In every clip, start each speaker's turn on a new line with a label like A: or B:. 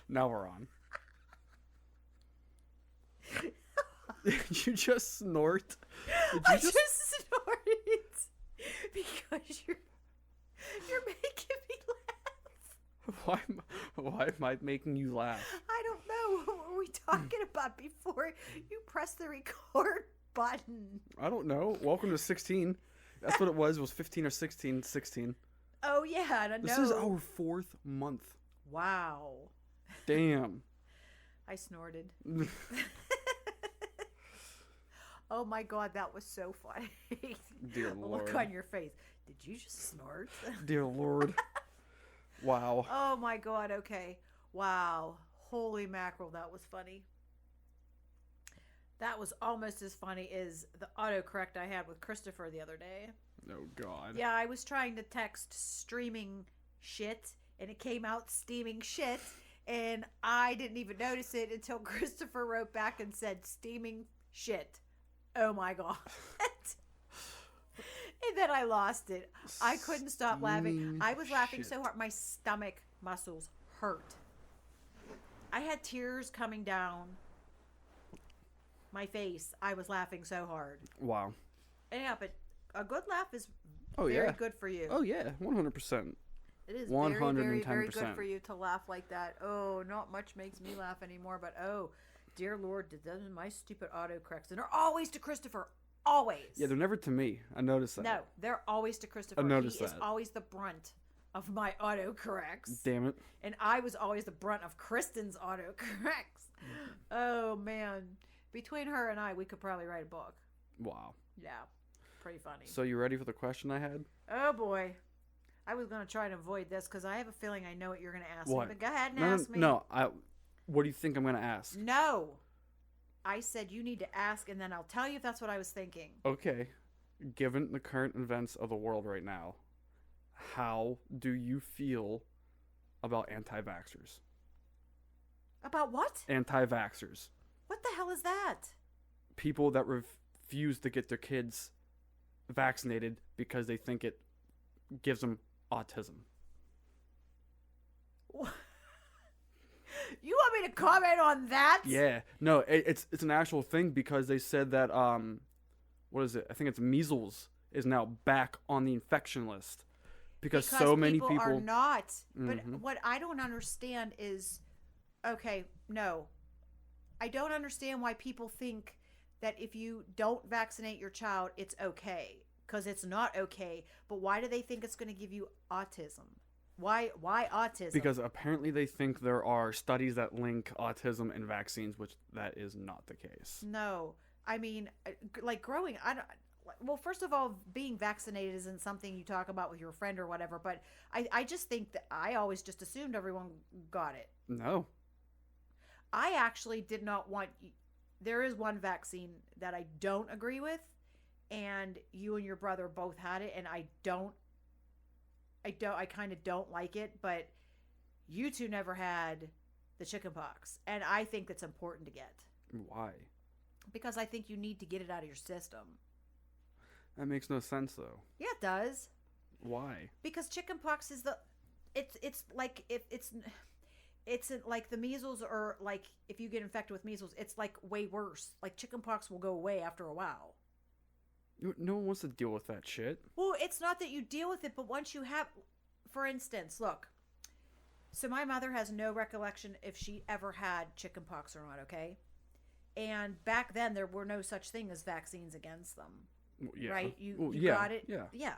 A: Now we're on. You just snort. Did you
B: I just snorted because you're making me laugh.
A: Why am I making you laugh?
B: I don't know. What were we talking about before you press the record button?
A: I don't know. Welcome to 16. That's what it was. It was 15 or 16. 16.
B: Oh yeah, I don't know.
A: This is our 4th month.
B: Wow.
A: Damn.
B: I snorted. Oh my god, that was so funny.
A: Dear Lord.
B: Look on your face. Did you just snort?
A: Dear Lord. Wow.
B: Oh my god, okay. Wow. Holy mackerel, that was funny. That was almost as funny as the autocorrect I had with Christopher the other day.
A: Oh God.
B: Yeah, I was trying to text streaming shit, and it came out steaming shit, and I didn't even notice it until Christopher wrote back and said steaming shit. Oh my god. And then I lost it. I couldn't stop laughing. I was laughing so hard. My stomach muscles hurt. I had tears coming down my face. I was laughing so hard.
A: Wow.
B: Yeah, but a good laugh is
A: Oh,
B: very
A: yeah.
B: good for you.
A: Oh yeah, 100%.
B: It is
A: 110%.
B: very, very, very good for you to laugh like that. Oh, not much makes me laugh anymore, but oh, dear Lord, doesn't my stupid autocorrects, and they're always to Christopher. Always.
A: Yeah, they're never to me. I noticed that.
B: No, they're always to Christopher.
A: I noticed
B: he is
A: that.
B: always the brunt of my autocorrects.
A: Damn it.
B: And I was always the brunt of Kristen's autocorrects. Oh, man. Between her and I, we could probably write a book.
A: Wow.
B: Yeah. Pretty funny.
A: So you ready for the question I had?
B: Oh, boy. I was going to try to avoid this because I have a feeling I know what you're going to ask
A: What?
B: me. But go ahead and
A: No,
B: ask me.
A: No, what do you think I'm going to ask?
B: No. I said you need to ask, and then I'll tell you if that's what I was thinking.
A: Okay. Given the current events of the world right now, how do you feel about anti-vaxxers?
B: About what?
A: Anti-vaxxers.
B: What the hell is that?
A: People that refuse to get their kids vaccinated because they think it gives them autism.
B: You want me to comment on that?
A: Yeah. No, it's an actual thing because they said that, what is it? I think it's measles is now back on the infection list. Because so many people
B: are not.
A: Mm-hmm.
B: But what I don't understand is, okay, no. I don't understand why people think that if you don't vaccinate your child, it's okay. Because it's not okay. But why do they think it's going to give you autism? Why autism?
A: Because apparently they think there are studies that link autism and vaccines, which that is not the case.
B: No. I mean, like growing, well, first of all, being vaccinated isn't something you talk about with your friend or whatever, but I just think that I always just assumed everyone got it.
A: No.
B: I actually did not want, there is one vaccine that I don't agree with, and you and your brother both had it, and I kind of don't like it, but you two never had the chickenpox, and I think that's important to get.
A: Why?
B: Because I think you need to get it out of your system.
A: That makes no sense, though.
B: Yeah, it does.
A: Why?
B: Because chickenpox is it's like if it's like the measles, or like if you get infected with measles, it's like way worse. Like chickenpox will go away after a while.
A: No one wants to deal with that shit.
B: Well, it's not that you deal with it, but once you have, for instance, look. So my mother has no recollection if she ever had chickenpox or not, okay? And back then there were no such thing as vaccines against them.
A: Well, yeah.
B: Right? You
A: yeah,
B: got it?
A: Yeah.
B: Yeah.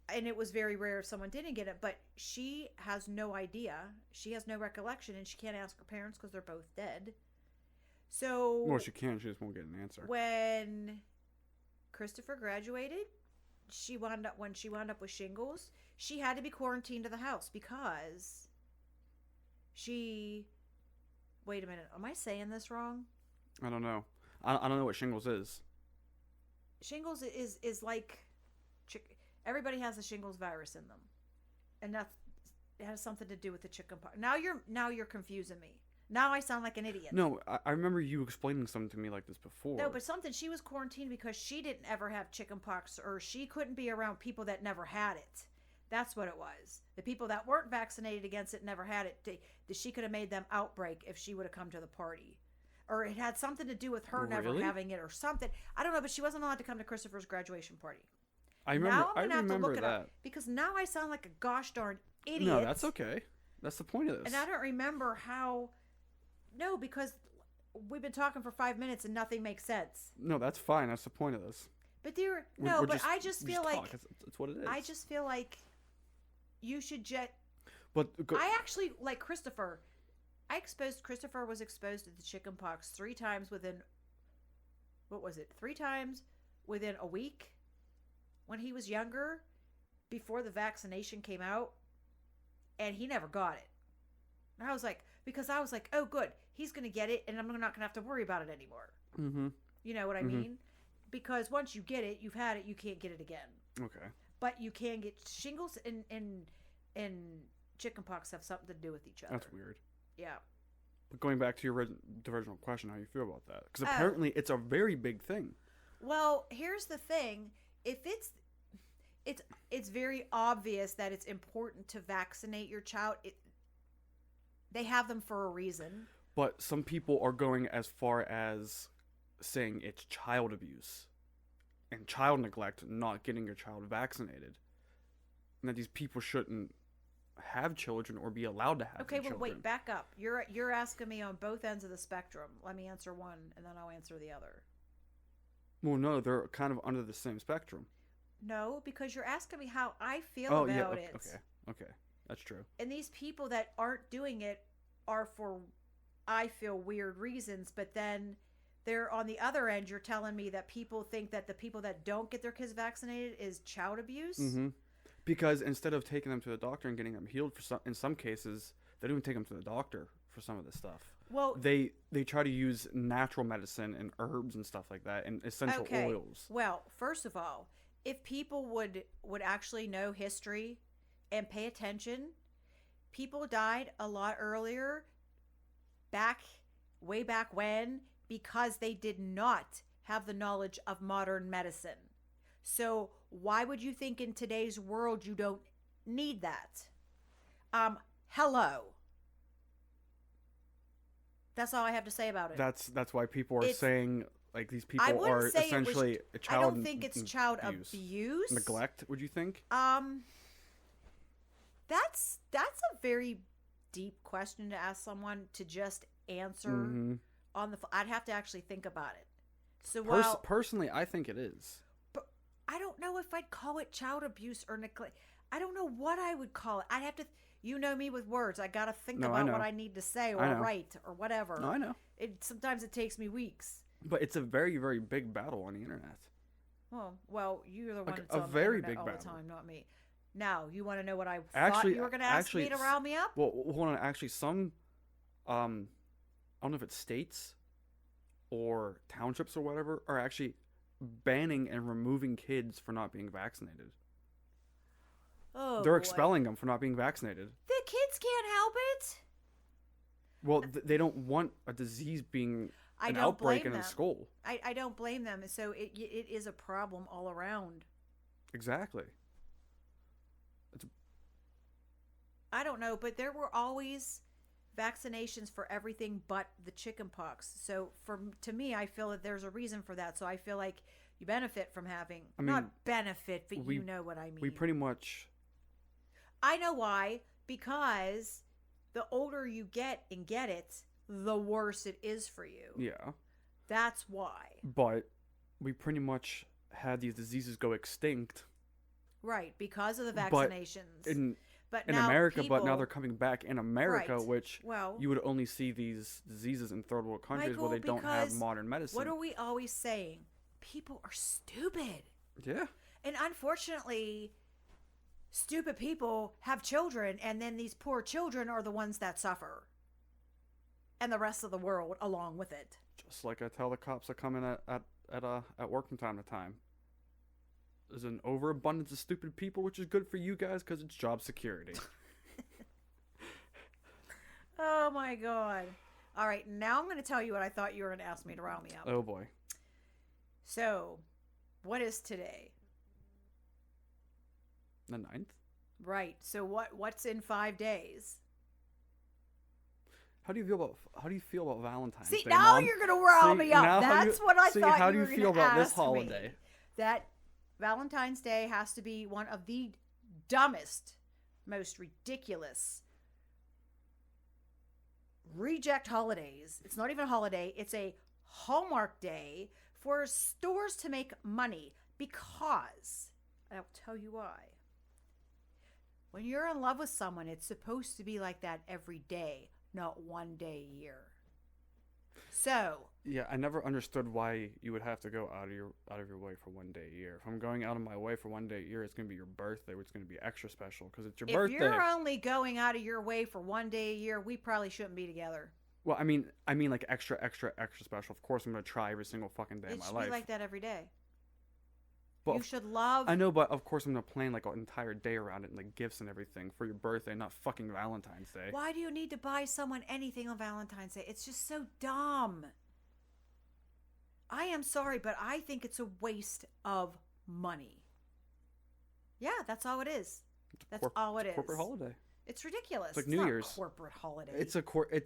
B: And it was very rare if someone didn't get it, but she has no idea. She has no recollection, and she can't ask her parents because they're both dead. So
A: Well, she can. She just won't get an answer.
B: when Christopher graduated, when she wound up with shingles, she had to be quarantined to the house because wait a minute, am I saying this wrong?
A: I don't know. I don't know what shingles is.
B: Shingles is like everybody has the shingles virus in them, and it has something to do with the chickenpox. Now you're confusing me. Now I sound like an idiot.
A: No, I remember you explaining something to me like this before.
B: No, but she was quarantined because she didn't ever have chickenpox, or she couldn't be around people that never had it. That's what it was. The people that weren't vaccinated against it never had it. She could have made them outbreak if she would have come to the party. Or it had something to do with her never having it or something. I don't know, but she wasn't allowed to come to Christopher's graduation party.
A: I remember.
B: Now I'm
A: I
B: gonna have to
A: remember
B: look it
A: that.
B: up because now I sound like a gosh darn idiot.
A: No, that's okay. That's the point of this.
B: And I don't remember how. No, because we've been talking for 5 minutes and nothing makes sense.
A: No, that's fine. That's the point of this.
B: But I just feel like
A: it's what it is.
B: I just feel like you should just.
A: But
B: I actually like Christopher. Christopher was exposed to the chickenpox 3 times within. What was it? 3 times within a week when he was younger, before the vaccination came out, and he never got it. And I was like, oh, good, he's gonna get it, and I'm not gonna have to worry about it anymore.
A: Mm-hmm.
B: You know what I mean? Because once you get it, you've had it, you can't get it again.
A: Okay.
B: But you can get shingles and chickenpox have something to do with each other.
A: That's weird.
B: Yeah.
A: But going back to your original question, how you feel about that? Because apparently it's a very big thing.
B: Well, here's the thing: if it's very obvious that it's important to vaccinate your child. They have them for a reason.
A: But some people are going as far as saying it's child abuse and child neglect, not getting your child vaccinated, and that these people shouldn't have children or be allowed to have
B: children.
A: children.
B: Wait, back up. You're asking me on both ends of the spectrum. Let me answer one, and then I'll answer the other.
A: Well, no, they're kind of under the same spectrum.
B: No, because you're asking me how I feel about it.
A: Okay, that's true.
B: And these people that aren't doing it are for, I feel, weird reasons, but then they're on the other end. You're telling me that people think that the people that don't get their kids vaccinated is child abuse?
A: Mm-hmm. Because instead of taking them to the doctor and getting them healed, in some cases, they don't even take them to the doctor for some of this stuff.
B: Well,
A: they try to use natural medicine and herbs and stuff like that and essential oils.
B: Well, first of all, if people would actually know history and pay attention, people died a lot earlier way back when, because they did not have the knowledge of modern medicine. So why would you think in today's world you don't need that? Hello. That's all I have to say about it.
A: That's why people are saying, like, these people are essentially a child.
B: I don't think it's child abuse.
A: Neglect, would you think?
B: That's a very deep question to ask someone to just answer on the. I'd have to actually think about it. So
A: personally, I think it is.
B: But I don't know if I'd call it child abuse or neglect. I don't know what I would call it. I'd have to. You know me with words. I got to think about what I need to say or write or whatever.
A: No, I know.
B: Sometimes it takes me weeks.
A: But it's a very, very big battle on the internet.
B: Well, you're the one that's
A: on the internet all
B: the time, not me. Now, you want to know what I
A: thought
B: you were going to ask me to rile me up?
A: Well, hold on. Actually, some, I don't know if it's states or townships or whatever, are actually banning and removing kids for not being vaccinated.
B: Oh,
A: they're expelling them for not being vaccinated.
B: The kids can't help it.
A: Well, they don't want a disease being an outbreak in a school.
B: I don't blame them. So it is a problem all around.
A: Exactly.
B: I don't know, but there were always vaccinations for everything but the chickenpox. So to me, I feel that there's a reason for that. So I feel like you benefit from having, not benefit, but you know what I mean.
A: We pretty much.
B: I know why. Because the older you get and get it, the worse it is for you.
A: Yeah.
B: That's why.
A: But we pretty much had these diseases go extinct.
B: Right, because of the vaccinations.
A: But in America, but now they're coming back in America, which you would only see these diseases in third world countries where they don't have modern medicine.
B: What are we always saying? People are stupid.
A: Yeah.
B: And unfortunately, stupid people have children, and then these poor children are the ones that suffer. And the rest of the world along with it.
A: Just like I tell the cops that come in at work from time to time. There's an overabundance of stupid people, which is good for you guys because it's job security.
B: Oh my God. All right, now I'm going to tell you what I thought you were going to ask me to rile me up.
A: Oh boy.
B: So, what is today?
A: The 9th?
B: Right. So what's in 5 days?
A: How do you feel about Valentine's
B: See,
A: Day,
B: now
A: Mom?
B: you're going to rile me up. That's what I thought
A: how
B: you
A: do you
B: were
A: feel
B: going to
A: about this
B: ask
A: holiday?
B: me. That Valentine's Day has to be one of the dumbest, most ridiculous reject holidays. It's not even a holiday. It's a Hallmark day for stores to make money because I'll tell you why. When you're in love with someone, it's supposed to be like that every day, not one day a year. So,
A: Yeah, I never understood why you would have to go out of your way for one day a year. If I'm going out of my way for one day a year, it's gonna be your birthday, which is gonna be extra special because it's your birthday.
B: if you're only going out of your way for one day a year, we probably shouldn't be together.
A: Well, I mean like extra, extra, extra special. Of course, I'm gonna try every single fucking day of
B: It
A: my
B: should
A: life.
B: be like that every day.
A: But
B: You should love.
A: I know, but of course, I'm gonna plan like an entire day around it and like gifts and everything for your birthday, not fucking Valentine's Day.
B: Why do you need to buy someone anything on Valentine's Day? It's just so dumb. I am sorry, but I think it's a waste of money. Yeah, that's all it is. That's all it is.
A: Corporate holiday.
B: It's ridiculous.
A: It's like
B: It's
A: New
B: not
A: Year's.
B: A corporate holiday.
A: It's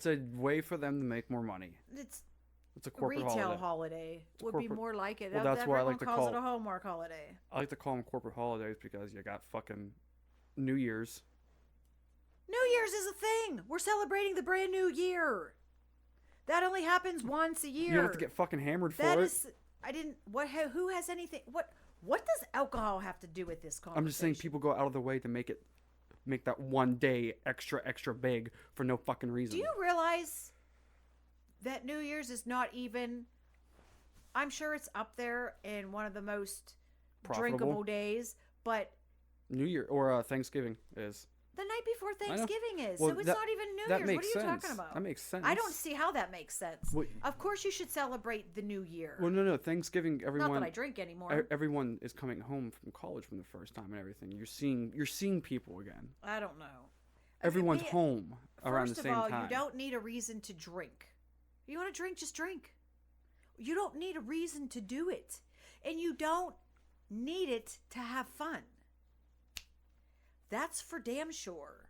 A: a way for them to make more money.
B: It's
A: It's a
B: a
A: corporate
B: retail
A: holiday.
B: holiday.
A: It's
B: Would
A: corporate.
B: be more like it.
A: Well, that's why I like to
B: calls
A: call
B: it a Hallmark holiday.
A: I like to call them corporate holidays because you got fucking New Year's.
B: New Year's is a thing. We're celebrating the brand new year. That only happens once a year.
A: You don't have to get fucking hammered for
B: That
A: it.
B: is, I didn't. What? Who has anything? What does alcohol have to do with this conversation?
A: I'm just saying people go out of their way to make that one day extra, extra big for no fucking reason.
B: Do you realize that New Year's is not even? I'm sure it's up there in one of the most
A: Profitable
B: drinkable days, but
A: New Year or Thanksgiving is.
B: the night before Thanksgiving is.
A: Well,
B: so it's
A: that-
B: not even New
A: that
B: Year's.
A: makes
B: What are you
A: sense.
B: talking about?
A: That makes sense.
B: I don't see how that makes sense.
A: Well,
B: Of course you should celebrate the New Year.
A: Well, no, Thanksgiving,
B: not
A: everyone.
B: that I drink anymore.
A: Everyone is coming home from college from the first time and everything. You're seeing people again.
B: I don't know.
A: Everyone's
B: Me-
A: home around the
B: First
A: same
B: of all,
A: time.
B: you don't need a reason to drink. You want to drink, just drink. You don't need a reason to do it. And you don't need it to have fun. That's for damn sure.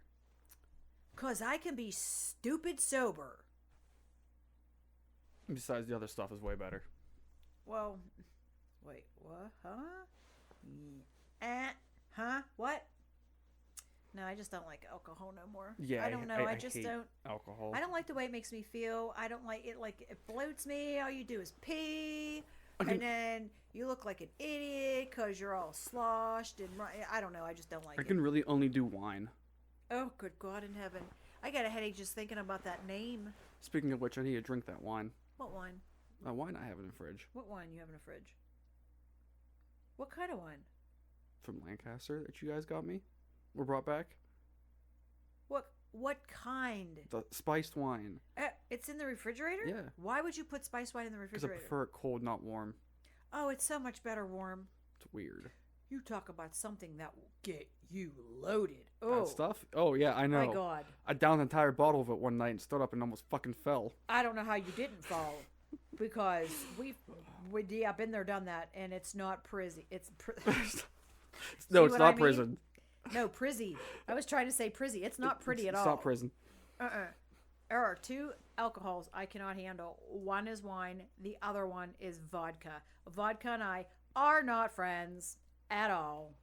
B: Because I can be stupid sober.
A: Besides, the other stuff is way better.
B: Well, wait, what? Huh? Huh? What? No, I just don't like alcohol no more.
A: Yeah,
B: I don't know. I just
A: hate
B: don't.
A: alcohol.
B: I don't like the way it makes me feel. I don't like it. Like it bloats me. All you do is pee,
A: I can-
B: and then you look like an idiot because you're all sloshed and I don't know. I just don't like
A: I
B: it.
A: can really only do wine.
B: Oh, good God in heaven! I got a headache just thinking about that name.
A: Speaking of which, I need to drink that wine.
B: What wine?
A: That wine I have in the fridge
B: What wine you have in the fridge? What kind of wine?
A: from Lancaster that you guys got me or brought back.
B: What kind?
A: The spiced wine.
B: It's in the refrigerator?
A: Yeah.
B: Why would you put spiced wine in the
A: Because I
B: refrigerator?
A: prefer it cold, not warm.
B: Oh, it's so much better warm.
A: It's weird.
B: You talk about something that will get you loaded.
A: That
B: Oh,
A: stuff? Oh, yeah, I know.
B: my God.
A: I downed an entire bottle of it one night and stood up and almost fucking fell.
B: I don't know how you didn't fall. Because I've been there, done that, and it's not prizzy. It's
A: No, it's
B: what
A: not
B: I mean?
A: prison.
B: no prizzy. I was trying to say prizzy. It's not pretty at all.
A: It's not prison.
B: There are two alcohols I cannot handle. One is wine. The other one is vodka. Vodka and I are not friends at all.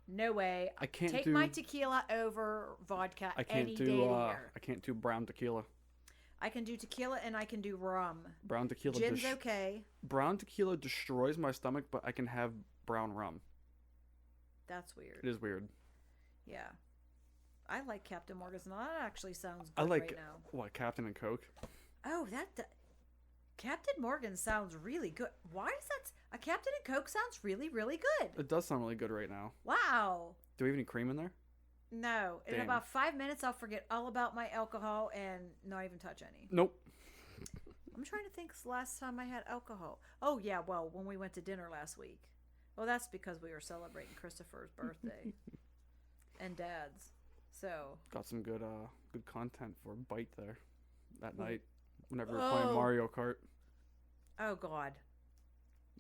B: No way.
A: I can't
B: take
A: do-
B: my tequila over vodka
A: I can't
B: any day of the year.
A: I can't do brown tequila.
B: I can do tequila and I can do rum.
A: Brown tequila.
B: Gin's okay.
A: Brown tequila destroys my stomach, but I can have brown rum.
B: That's weird.
A: It is weird.
B: Yeah. I like Captain Morgan's. Now that actually sounds
A: I
B: good
A: like
B: right now.
A: what, Captain and Coke.
B: Oh, Captain Morgan sounds really good. Why is that? A Captain and Coke sounds really, really good.
A: It does sound really good right now.
B: Wow.
A: Do we have any cream in there?
B: No. In
A: Damn.
B: about 5 minutes, I'll forget all about my alcohol and not even touch any.
A: Nope.
B: I'm trying to think the last time I had alcohol. Oh, yeah. Well, when we went to dinner last week. Well, that's because we were celebrating Christopher's birthday and Dad's. So
A: Got some good content for Bite there that night. Whenever we were playing
B: Oh.
A: Mario Kart.
B: oh God.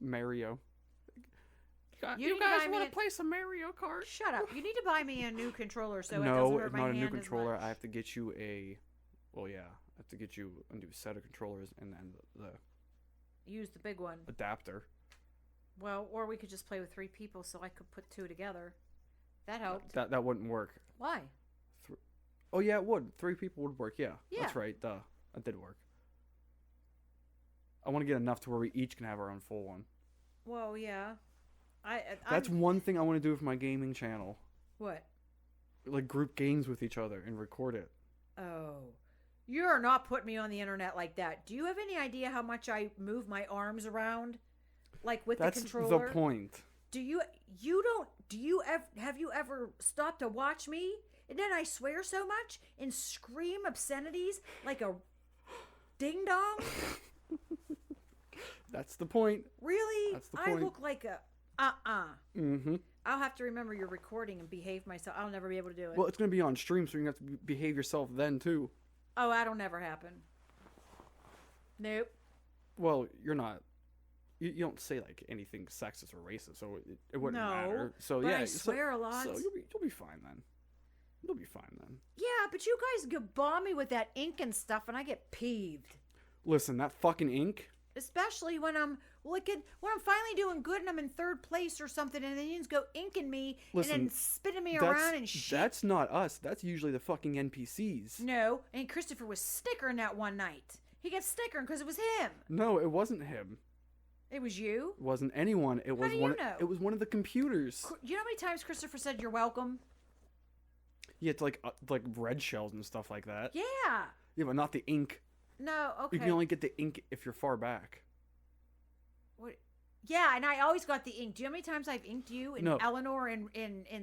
A: Mario. You guys want to play some Mario Kart?
B: Shut up. You need to buy me a new controller so it
A: No,
B: doesn't hurt
A: it's
B: my
A: not a
B: hand
A: new
B: as
A: controller.
B: much.
A: I have to get you a. Well, yeah, I have to get you a new set of controllers and then the
B: Use the big one.
A: adapter.
B: Well, or we could just play with 3 people so I could put 2 together. That helped.
A: That wouldn't work.
B: Why?
A: Oh yeah, it would. 3 people would work. Yeah,
B: Yeah.
A: that's right. Duh, that did work. I want to get enough to where we each can have our own full one.
B: Well, yeah.
A: That's one thing I want to do with my gaming channel.
B: What?
A: Like group games with each other and record it.
B: Oh. You're not putting me on the internet like that. Do you have any idea how much I move my arms around? Like with
A: That's
B: the controller?
A: the point.
B: Have you ever stopped to watch me? And then I swear so much and scream obscenities like a ding dong?
A: That's the point.
B: Really?
A: That's the
B: I
A: point.
B: look like a
A: Mm-hmm.
B: I'll have to remember you're recording and behave myself. I'll never be able to do it.
A: Well, it's going to be on stream, so you're going to have to behave yourself then, too.
B: Oh, that'll never happen. Nope.
A: Well, you're not. You don't say, like, anything sexist or racist, so it wouldn't
B: No,
A: matter. So,
B: but
A: yeah.
B: I swear a lot.
A: So you'll be fine then. You'll be fine then.
B: Yeah, but you guys go bomb me with that ink and stuff, and I get peeved.
A: Listen, that fucking ink.
B: Especially when I'm when I'm finally doing good and I'm in 3rd place or something, and then you just go inking me and then spinning me around and shit.
A: That's not us. That's usually the fucking NPCs.
B: No, and Christopher was snickering that one night. He kept snickering because it was him.
A: No, it wasn't him.
B: It was you.
A: It wasn't anyone. It was
B: do you
A: one.
B: know?
A: It was one of the computers.
B: You know how many times Christopher said you're welcome?
A: Yeah, it's like red shells and stuff like that.
B: Yeah.
A: Yeah, but not the ink.
B: No, okay.
A: You can only get the ink if you're far back.
B: What? Yeah, and I always got the ink. Do you know how many times I've inked you and
A: No.
B: Eleanor and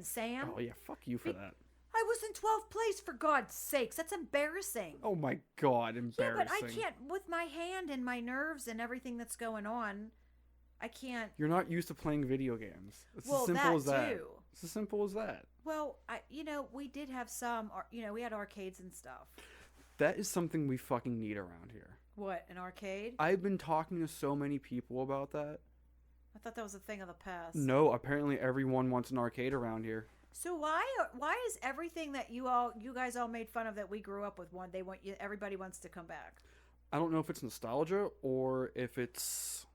B: Sam?
A: Oh yeah, fuck you for that.
B: I was in 12th place, for God's sakes. That's embarrassing.
A: Oh my god, embarrassing.
B: Yeah, but I can't, with my hand and my nerves and everything that's going on, I can't.
A: You're not used to playing video games. It's
B: Well,
A: as simple
B: that
A: as that.
B: too.
A: It's as simple as that.
B: Well, we did have some, we had arcades and stuff.
A: That is something we fucking need around here.
B: What, an arcade?
A: I've been talking to so many people about that.
B: I thought that was a thing of the past.
A: No, apparently everyone wants an arcade around here.
B: So why is everything that you guys all made fun of that we grew up with everybody wants to come back?
A: I don't know if it's nostalgia or if it's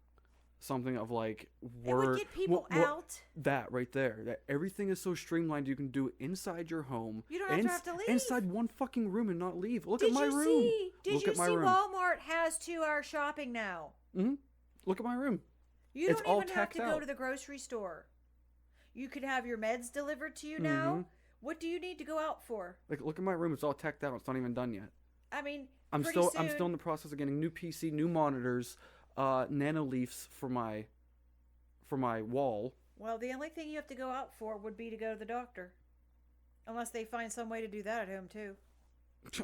A: something of like
B: It would get people out.
A: That right there. That everything is so streamlined you can do it inside your home.
B: You don't have to leave.
A: Inside one fucking room and not leave. Look at my room.
B: Did you see Walmart has 2-hour shopping now?
A: Mm-hmm. Look at my room.
B: You
A: It's
B: don't
A: all
B: even have to
A: tacked
B: go
A: out.
B: to the grocery store. You could have your meds delivered to you now.
A: Mm-hmm.
B: What do you need to go out for?
A: Like, look at my room. It's all tacked out. It's not even done yet.
B: I mean,
A: I'm
B: pretty
A: still
B: soon,
A: in the process of getting new PC, new monitors, nano leafs for my wall.
B: Well, the only thing you have to go out for would be to go to the doctor, unless they find some way to do that at home too.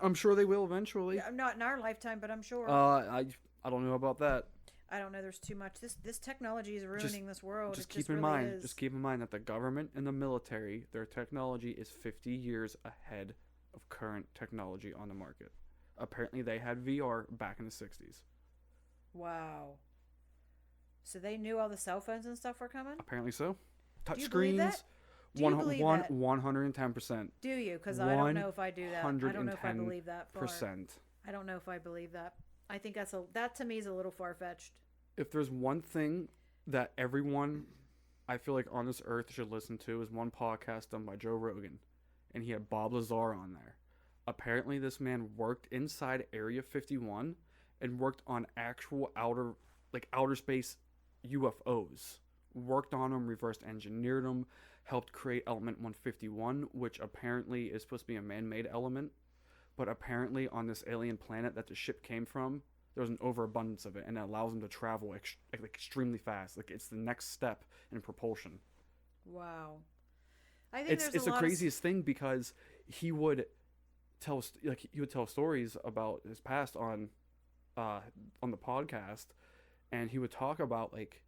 A: I'm sure they will eventually.
B: Yeah, not in our lifetime, but I'm sure.
A: I don't know about that.
B: I don't know. There's too much. This technology is ruining this world.
A: Just
B: It
A: keep in
B: really
A: mind.
B: is.
A: Just keep in mind that the government and the military, their technology is 50 years ahead of current technology on the market. Apparently, they had VR back in the 60s.
B: Wow. So they knew all the cell phones and stuff were coming?
A: Apparently so. Touch
B: Do you believe
A: screens.
B: that? Do you believe that?
A: 110%.
B: Do you? Because I don't know if I do that. I don't know if I believe that far.
A: Percent.
B: I don't know if I believe that. I think that to me is a little far-fetched.
A: If there's one thing that everyone, I feel like, on this earth should listen to is one podcast done by Joe Rogan. And he had Bob Lazar on there. Apparently this man worked inside Area 51 and worked on actual outer space UFOs. Worked on them, reverse engineered them, helped create Element 151, which apparently is supposed to be a man-made element. But apparently on this alien planet that the ship came from, there's an overabundance of it, and it allows them to travel extremely fast. Like, it's the next step in propulsion.
B: Wow. I think
A: It's the craziest thing because he would tell stories about his past on the podcast, and he would talk about like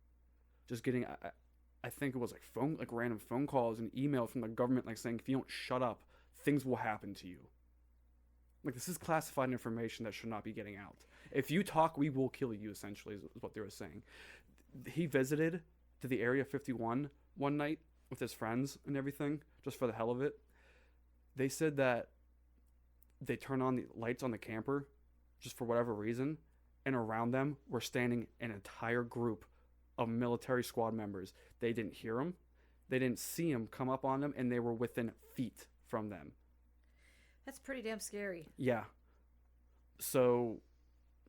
A: just getting I think it was like random phone calls and emails from the government like saying if you don't shut up, things will happen to you. Like, this is classified information that should not be getting out. If you talk, we will kill you, essentially, is what they were saying. He visited to the Area 51 one night with his friends and everything, just for the hell of it. They said that they turned on the lights on the camper just for whatever reason, and around them were standing an entire group of military squad members. They didn't hear them, they didn't see them come up on them, and they were within feet from them.
B: That's pretty damn scary.
A: Yeah. So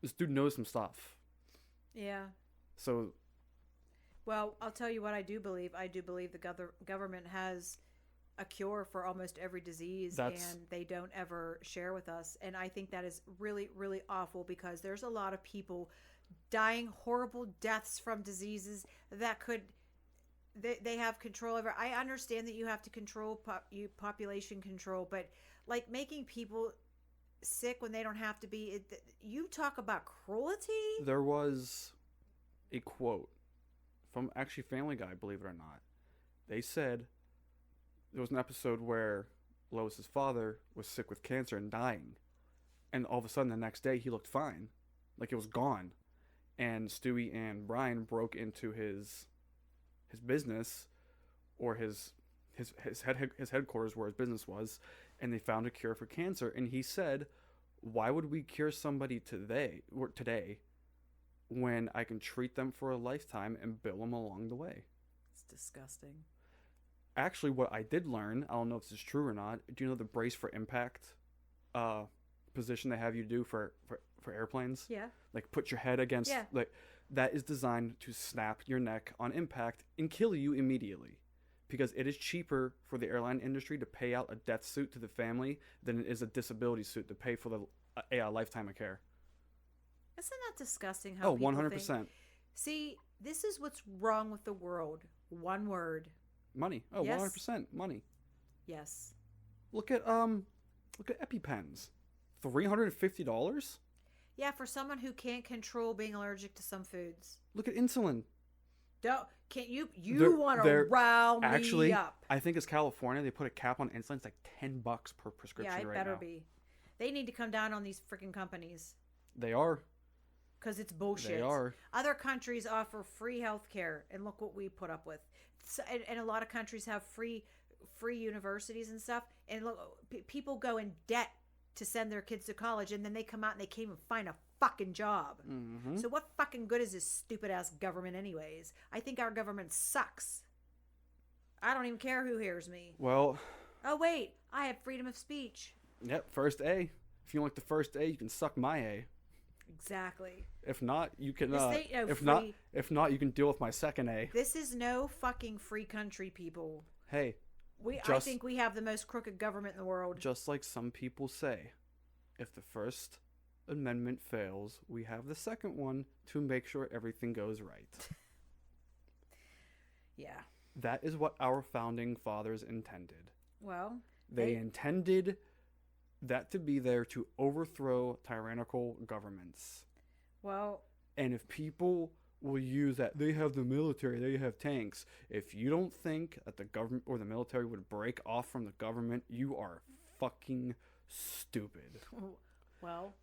A: this dude knows some stuff.
B: Yeah.
A: So,
B: well, I'll tell you what I do believe. I do believe the government has a cure for almost every disease, and they don't ever share with us. And I think that is really, really awful, because there's a lot of people dying horrible deaths from diseases that could they have control over. I understand that you have to control population control, but like making people sick when they don't have to be, you talk about cruelty.
A: There was a quote from actually Family Guy, believe it or not. They said there was an episode where Lois's father was sick with cancer and dying, and all of a sudden the next day he looked fine, like it was gone. And Stewie and Brian broke into his business, or his headquarters where his business was, and they found a cure for cancer. And he said, why would we cure somebody today when I can treat them for a lifetime and bill them along the way?
B: It's disgusting.
A: Actually, what I did learn, I don't know if this is true or not, do you know the brace for impact position they have you do for airplanes?
B: Yeah.
A: Like put your head against, like that is designed to snap your neck on impact and kill you immediately, because it is cheaper for the airline industry to pay out a death suit to the family than it is a disability suit to pay for a lifetime of care.
B: Isn't that disgusting how people
A: 100%.
B: think? See, this is what's wrong with the world. One word.
A: Money. Oh, yes. 100% money.
B: Yes.
A: Look at EpiPens. $350?
B: Yeah, for someone who can't control being allergic to some foods.
A: Look at insulin.
B: Can't you want to rile
A: actually,
B: me up.
A: I think it's California. They put a cap on insulin. It's like $10 per prescription right now.
B: Yeah, it better be. They need to come down on these freaking companies.
A: They are.
B: Because it's bullshit.
A: They are.
B: Other countries offer free health care, and look what we put up with. So, and a lot of countries have free universities and stuff, and look, people go in debt to send their kids to college, and then they come out and they can't even find a fucking job.
A: Mm-hmm.
B: So what fucking good is this stupid ass government anyways? I think our government sucks. I don't even care who hears me.
A: Well.
B: Oh wait, I have freedom of speech.
A: Yep, first A. If you like the first A, you can suck my A.
B: Exactly.
A: If not, you can. If not, you can deal with my second A.
B: This is no fucking free country, people.
A: Hey.
B: I think we have the most crooked government in the world. Just
A: like some people say, if the First Amendment fails, we have the second one to make sure everything goes right.
B: Yeah.
A: That is what our founding fathers intended.
B: Well,
A: they intended that to be there to overthrow tyrannical governments.
B: Well,
A: and if people will use that, they have the military, they have tanks. If you don't think that the government or the military would break off from the government, you are fucking stupid.
B: Well,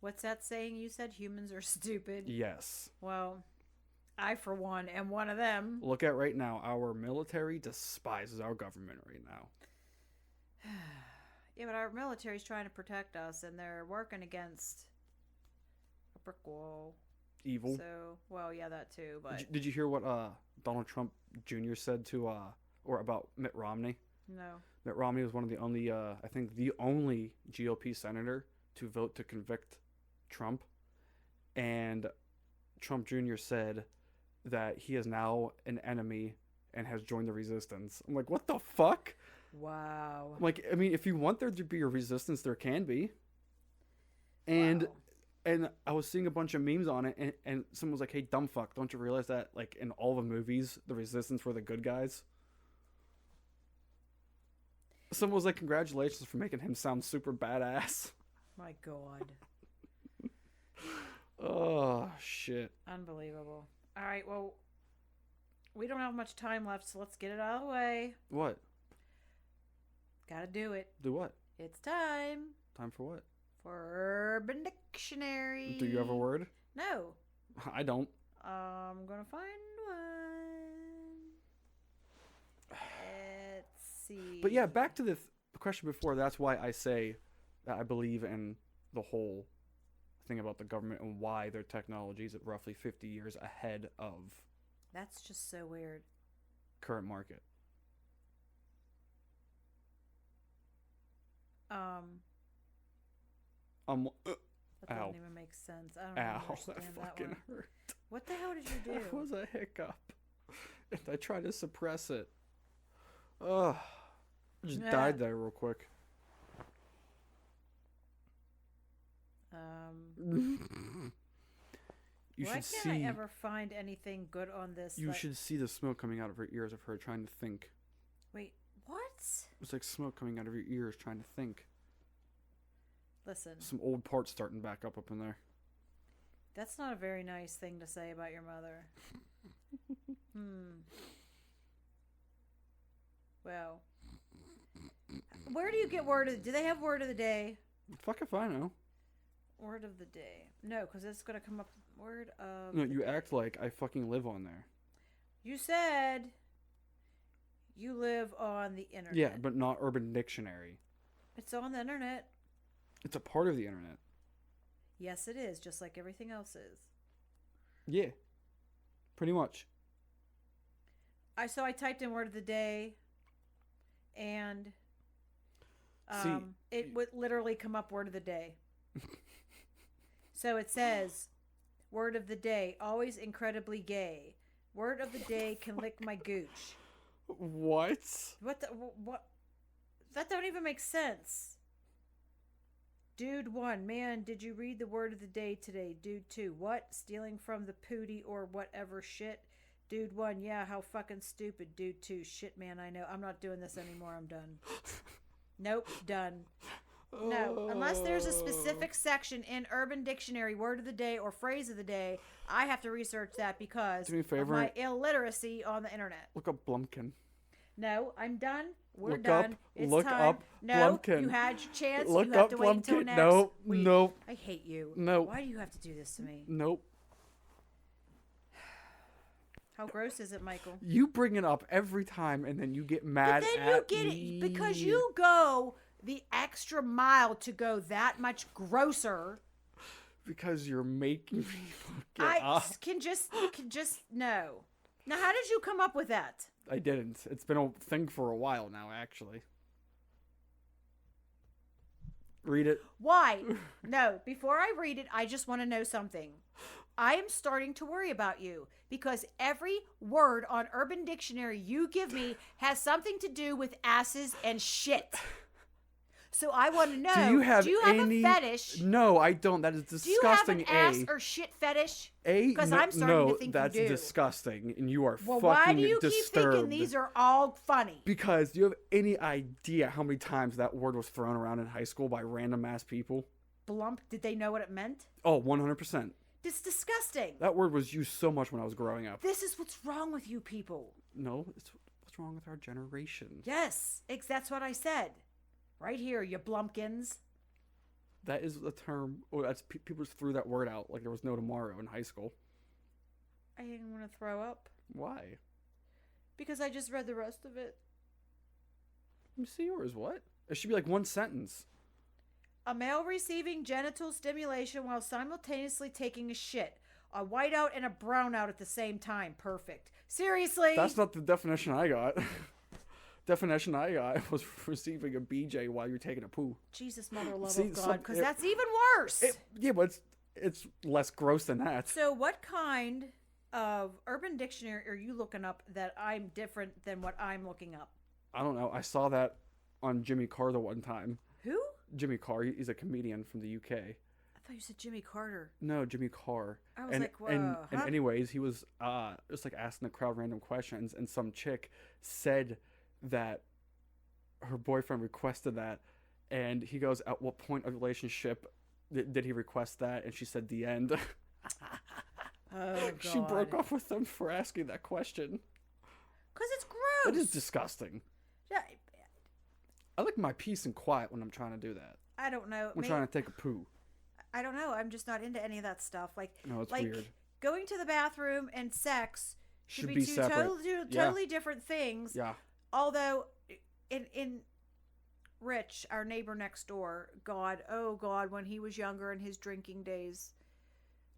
B: what's that saying you said? Humans are stupid?
A: Yes.
B: Well, I, for one, am one of them.
A: Look at right now. Our military despises our government right now.
B: Yeah, but our military's trying to protect us, and they're working against a brick wall.
A: Evil.
B: So, well, yeah, that too. But
A: did you hear what Donald Trump Jr. said to or about Mitt Romney?
B: No.
A: Mitt Romney was one of the only, I think, the only GOP senator to vote to convict Trump, and Trump Jr. said that he is now an enemy and has joined the resistance. I'm like, what the fuck?
B: Wow.
A: I'm like, I mean, if you want there to be a resistance, there can be. And. Wow. And I was seeing a bunch of memes on it, and someone was like, hey, dumb fuck, don't you realize that, like, in all the movies, the resistance were the good guys? Someone was like, congratulations for making him sound super badass.
B: My God.
A: Oh, shit.
B: Unbelievable. All right, well, we don't have much time left, so let's get it out of the way.
A: What?
B: Gotta do it.
A: Do what?
B: It's time.
A: Time for what?
B: For Urban Dictionary.
A: Do you have a word?
B: No.
A: I don't.
B: I'm gonna find one. see.
A: But yeah, back to the question before. That's why I say that I believe in the whole thing about the government and why their technology is at roughly 50 years ahead of
B: That's just so weird.
A: current market.
B: That
A: Ow.
B: doesn't even make sense. I don't
A: Ow,
B: understand
A: that
B: that
A: fucking
B: one.
A: hurt.
B: What the hell did you do?
A: That was a hiccup. And I tried to suppress it. Ugh. I just died there real quick. You
B: Why
A: should
B: can't
A: see.
B: I ever find anything good on this?
A: You should see the smoke coming out of her ears of her trying to think.
B: Wait, what?
A: It's like smoke coming out of your ears trying to think.
B: Listen,
A: Some old parts starting back up in there.
B: that's not a very nice thing to say about your mother. Well, where do you get word of? Do they have word of the day?
A: Fuck if I know.
B: Word of the day. No, because it's gonna come up. Word of.
A: No,
B: the
A: you
B: day.
A: act like I fucking live on there.
B: You said you live on the internet.
A: Yeah, but not Urban Dictionary.
B: It's on the internet.
A: It's a part of the internet.
B: Yes, it is, just like everything else is.
A: Yeah. Pretty much.
B: I typed in word of the day, and
A: See,
B: it would literally come up word of the day. So it says, word of the day, always incredibly gay. Word of the day, can lick my gooch.
A: What?
B: What? That don't even make sense. Dude 1, man, did you read the word of the day today? Dude 2, what? Stealing from the pootie or whatever shit? Dude 1, yeah, how fucking stupid. Dude 2, shit, man, I know. I'm not doing this anymore. I'm done. Nope, done. No, unless there's a specific section in Urban Dictionary, word of the day or phrase of the day, I have to research that because
A: Do me a favor.
B: of my illiteracy on the internet.
A: Look up Blumpkin.
B: No, I'm done. We're
A: Look
B: done.
A: up-
B: It's
A: look
B: time.
A: up
B: No,
A: Blumpkin.
B: you had your chance.
A: Look
B: you have
A: up
B: to wait until
A: Blumpkin.
B: next
A: Nope,
B: week.
A: nope.
B: I hate you.
A: Nope.
B: Why do you have to do this to me?
A: Nope.
B: How gross is it, Michael?
A: You bring it up every time and then you get mad
B: But then
A: at
B: you get
A: me.
B: it because you go the extra mile to go that much grosser.
A: Because you're making me look it
B: I
A: up.
B: can just no. Now, how did you come up with that?
A: I didn't. It's been a thing for a while now, actually. Read it.
B: Why? No, before I read it, I just want to know something. I am starting to worry about you because every word on Urban Dictionary you give me has something to do with asses and shit. So I want to know,
A: Do you have
B: a
A: any...
B: fetish?
A: No, I don't. That is
B: Do you have
A: disgusting.
B: an ass or shit fetish? Because
A: no,
B: I'm starting
A: no,
B: to think
A: that's
B: you do.
A: disgusting, and you are
B: Well,
A: fucking
B: why do you
A: disturbed.
B: keep thinking these are all funny?
A: Because do you have any idea how many times that word was thrown around in high school by random ass people?
B: Blump, did they know what it meant?
A: Oh, 100%.
B: It's disgusting.
A: That word was used so much when I was growing up.
B: This is what's wrong with you people.
A: No, it's what's wrong with our generation.
B: Yes, that's what I said. Right here, you blumpkins.
A: That is a term. Oh, that's people just threw that word out like there was no tomorrow in high school.
B: I didn't want to throw up.
A: Why?
B: Because I just read the rest of it.
A: Let me see yours. What? It should be like one sentence.
B: A male receiving genital stimulation while simultaneously taking a shit. A whiteout and a brownout at the same time. Perfect. Seriously?
A: That's not the definition I got. Definition I got was receiving a BJ while you're taking a poo.
B: Jesus, mother love
A: See,
B: of God, because that's even worse.
A: Yeah, but it's less gross than that.
B: So what kind of Urban Dictionary are you looking up that I'm different than what I'm looking up?
A: I don't know. I saw that on Jimmy Carr the one time.
B: Who?
A: Jimmy Carr. He's a comedian from the UK.
B: I thought you said Jimmy Carter.
A: No, Jimmy Carr.
B: I was
A: and,
B: like, whoa.
A: And anyways, he was just like asking the crowd random questions, and some chick said that her boyfriend requested that, and he goes, "At what point of the relationship did he request that?" And she said, "The end."
B: Oh, God.
A: She broke off with him for asking that question.
B: Because it's gross.
A: It is disgusting.
B: Yeah,
A: I like my peace and quiet when I'm trying to do that.
B: I don't know.
A: I'm trying to take a poo.
B: I don't know. I'm just not into any of that stuff.
A: No, it's
B: like
A: weird.
B: Going to the bathroom and sex should be two
A: separate.
B: totally different things.
A: Yeah.
B: Although in Rich, our neighbor next door, God, oh God, when he was younger in his drinking days,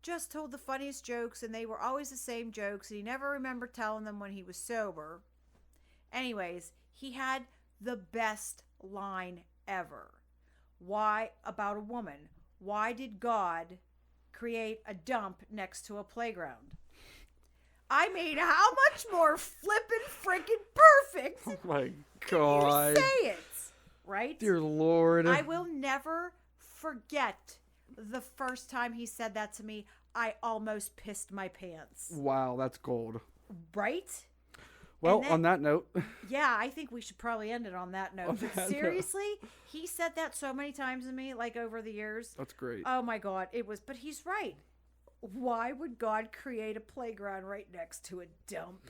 B: just told the funniest jokes, and they were always the same jokes, and he never remembered telling them when he was sober. Anyways, he had the best line ever. Why, about a woman, why did God create a dump next to a playground? I mean, how much more flippin' freaking perfect
A: Oh my
B: can
A: God.
B: you say it? Right?
A: Dear Lord.
B: I will never forget the first time he said that to me. I almost pissed my pants.
A: Wow, that's gold.
B: Right?
A: Well,
B: then,
A: on that note.
B: Yeah, I think we should probably end it on that note. But seriously, he said that so many times to me, like over the years.
A: That's great.
B: Oh my God, it was. But he's right. Why would God create a playground right next to a dump?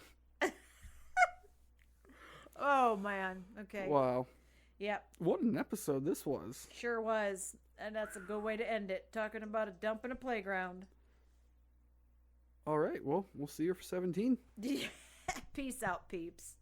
B: Oh man. Okay.
A: Wow.
B: Yep.
A: What an episode this was.
B: Sure was. And that's a good way to end it. Talking about a dump in a playground.
A: All right. Well, we'll see you for 17.
B: Peace out, peeps.